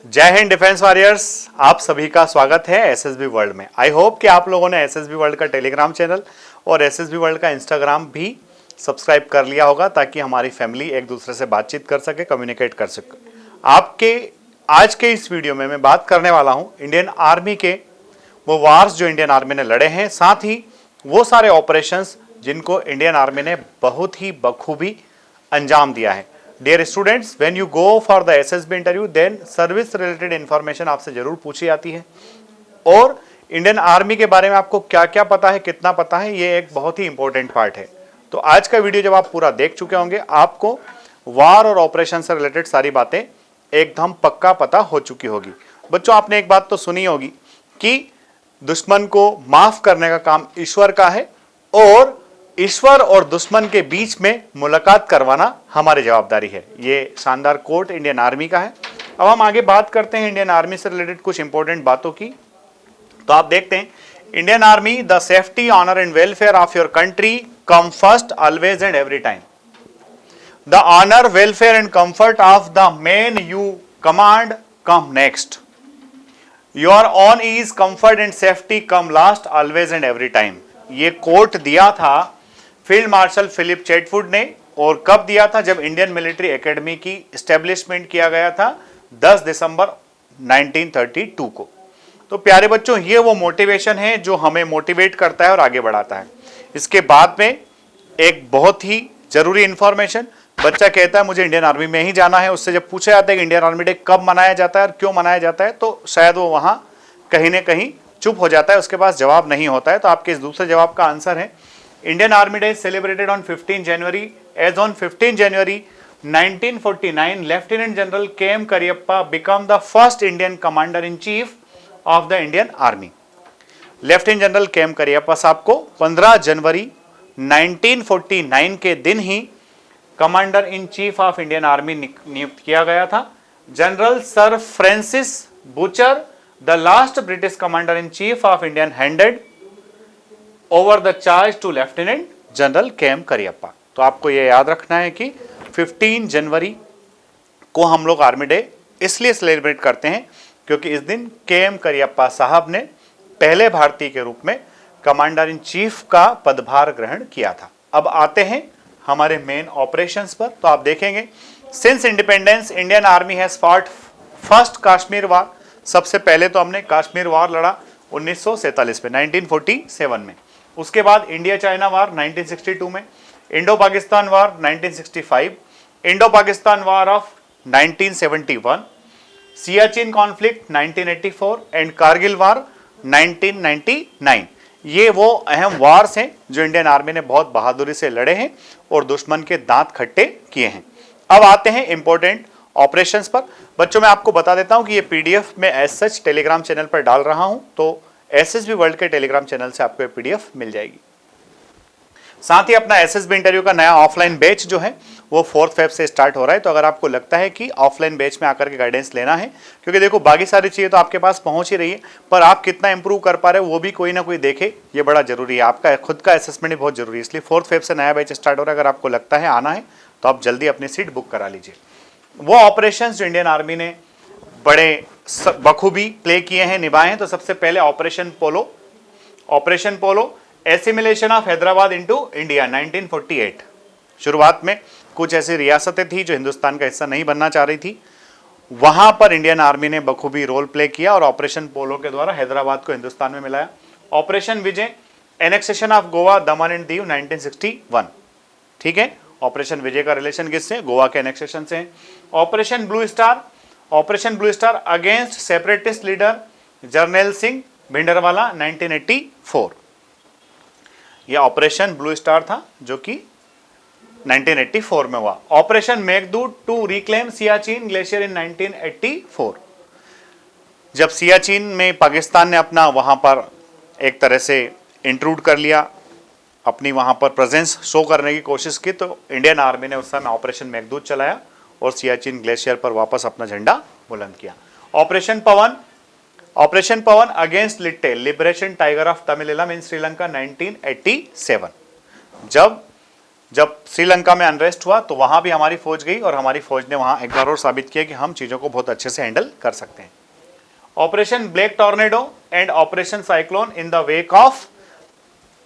जय Hind defence warriors. आप सभी का स्वागत है एसएसबी वर्ल्ड में। आई होप कि आप लोगों ने एसएसबी वर्ल्ड का टेलीग्राम चैनल और एसएसबी वर्ल्ड का इंस्टाग्राम भी सब्सक्राइब कर लिया होगा, ताकि हमारी फैमिली एक दूसरे से बातचीत कर सके, कम्युनिकेट कर सके। आपके आज के इस वीडियो में मैं बात करने वाला हूं इंडियन आर्मी के वो वार्स जो इंडियन आर्मी ने लड़े हैं, साथ ही वो सारे ऑपरेशंस जिनको इंडियन आर्मी ने बहुत ही बखूबी अंजाम दिया है। Dear students, when you go for the SSB interview then service related information आपसे जरूर पूछी जाती है, और इंडियन आर्मी के बारे में आपको क्या क्या पता है, कितना पता है, ये एक बहुत ही इंपॉर्टेंट पार्ट है। तो आज का वीडियो जब आप पूरा देख चुके होंगे, आपको वार और ऑपरेशन से रिलेटेड सारी बातें एकदम पक्का पता हो चुकी होगी। बच्चों, आपने एक बात तो सुनी होगी कि दुश्मन को माफ करने का काम ईश्वर का है, और ईश्वर और दुश्मन के बीच में मुलाकात करवाना हमारी जवाबदारी है। ये शानदार कोट इंडियन आर्मी का है। अब हम आगे बात करते हैं इंडियन आर्मी से रिलेटेड कुछ इंपॉर्टेंट बातों की। तो आप देखते हैं, Indian army, the safety, honour and welfare of your country come first always and every time. The honour, welfare and comfort of the man you command come next. Your own ease, comfort and safety come last always and every time. ये quote दिया था field marshal Philip Chetwode ने, और कब दिया था? जब Indian military academy की एस्टेब्लिशमेंट किया गया था 10 दिसंबर 1932 को। तो प्यारे बच्चों, ये वो मोटिवेशन है जो हमें मोटिवेट करता है और आगे बढ़ाता है। इसके बाद में एक बहुत ही जरूरी इंफॉर्मेशन, बच्चा कहता है मुझे इंडियन आर्मी में ही जाना है, उससे जब पूछा जाता है कि इंडियन आर्मी डे कब मनाया जाता है और क्यों मनाया जाता है, तो शायद वो वहां कहीं ना कहीं चुप हो जाता है, उसके पास जवाब नहीं होता है। तो आपके इस दूसरे जवाब का आंसर है, Indian army day celebrated on 15 January as on 15 January 1949 lieutenant general K M. Cariappa become the first Indian commander in chief of the Indian army. Lieutenant general K M. Cariappa साहब को 15 जनवरी 1949 के दिन ही commander in chief of Indian army नियुक्त किया गया था। General sir Francis Bucher, the last British commander in chief of Indian, handed over the charge to lieutenant general K M. Cariappa. तो आपको यह याद रखना है कि 15 जनवरी को हम लोग आर्मी डे इसलिए सेलिब्रेट करते हैं क्योंकि इस दिन के.एम. करियप्पा साहब ने पहले भारतीय के रूप में कमांडर इन चीफ का पदभार ग्रहण किया था। अब आते हैं हमारे मेन ऑपरेशंस पर। तो आप देखेंगे, since independence Indian army has fought first Kashmir war. सबसे पहले तो हमने कश्मीर वार लड़ा 1947 में, 1947 में। उसके बाद इंडिया चाइना वार 1962 में, Indo Pakistan war 1965, Indo Pakistan war of 1971, Siachen conflict 1984 and Kargil war 1999। ये वो अहम वार्स हैं जो इंडियन आर्मी ने बहुत बहादुरी से लड़े हैं और दुश्मन के दांत खट्टे किए हैं। अब आते हैं इंपॉर्टेंट ऑपरेशंस पर। बच्चों, मैं आपको बता देता हूं कि ये पीडीएफ में एज सच टेलीग्राम चैनल पर डाल रहा हूं, तो एसएसबी वर्ल्ड के टेलीग्राम चैनल से आपको ये पीडीएफ मिल जाएगी। साथ ही अपना एसएसबी इंटरव्यू का नया ऑफलाइन बैच जो है वो 4 फेब से स्टार्ट हो रहा है। तो अगर आपको लगता है कि ऑफलाइन बैच में आकर के गाइडेंस लेना है, क्योंकि देखो बाकी सारी चीजें तो आपके पास पहुंच ही रही है, पर आप कितना इंप्रूव कर पा रहे हो वो भी कोई ना कोई देखे, ये बड़ा जरूरी है। आपका खुद का असेसमेंट भी बहुत जरूरी है, इसलिए 4 फेब से नया बैच स्टार्ट हो रहा है। अगर आपको लगता है आना है तो आप जल्दी अपनी सीट बुक करा लीजिए। वो ऑपरेशन जो इंडियन आर्मी ने बड़े बखूबी प्ले किए हैं, निभाए हैं, तो सबसे पहले operation polo. Operation polo, assimilation of Hyderabad into India 1948। शुरुआत में कुछ ऐसी रियासतें थी जो हिंदुस्तान का हिस्सा नहीं बनना चाह रही थी, वहां पर इंडियन आर्मी ने बखूबी रोल प्ले किया और ऑपरेशन पोलो के द्वारा हैदराबाद को हिंदुस्तान में मिलाया। Operation Vijay, annexation of Goa, Daman and Diu 1961। ठीक है, ऑपरेशन विजय का रिलेशन किससे? गोवा के एनेक्सेशन से। Operation blue star, operation blue star against separatist leader Jarnail Singh Bhindranwale 1984। यह ऑपरेशन ब्लू स्टार था जो कि 1984 में हुआ। Operation Meghdoot to reclaim Siachen glacier in 1984। जब सियाचिन में पाकिस्तान ने अपना वहां पर एक तरह से इंट्रूड कर लिया, अपनी वहां पर प्रेजेंस शो करने की कोशिश की, तो इंडियन आर्मी ने उस समय ऑपरेशन मेघदूत चलाया और सियाचिन ग्लेशियर पर वापस अपना झंडा बुलंद किया। Operation Pawan, operation Pawan against LTTE, liberation tiger of Tamil Eelam in Sri Lanka 1987। जब जब श्रीलंका में अनरेस्ट हुआ तो वहां भी हमारी फौज गई और हमारी फौज ने वहां एक बार और साबित किया कि हम चीज़ों को बहुत अच्छे से हैंडल कर सकते हैं। Operation black tornado and operation cyclone in the wake of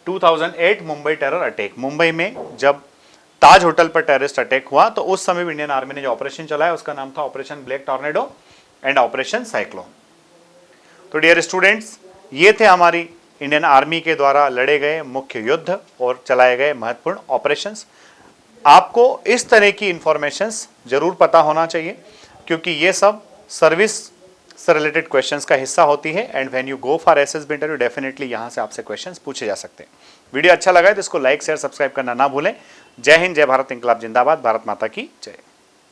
2008 Mumbai terror attack. Mumbai में जब ताज होटल पर टेररिस्ट अटैक हुआ तो उस समय इंडियन आर्मी ने जो ऑपरेशन चलाया उसका नाम था operation black tornado and operation cyclone. तो डियर स्टूडेंट्स, ये थे हमारी इंडियन आर्मी के द्वारा लड़े गए मुख्य युद्ध और चलाए गए महत्वपूर्ण ऑपरेशंस। आपको इस तरह की इंफॉर्मेशंस जरूर पता होना चाहिए क्योंकि ये सब सर्विस से रिलेटेड क्वेश्चंस का हिस्सा होती है and when you go for SSB interview definitely यहाँ से आपसे क्वेश्चंस पूछे जा सकते हैं। वीडियो अच्छा लगा है तो इसको लाइक शेयर सब्सक्राइब करना ना भूलें। जय हिंद, जय भारत, इंकलाब जिंदाबाद, भारत माता की जय।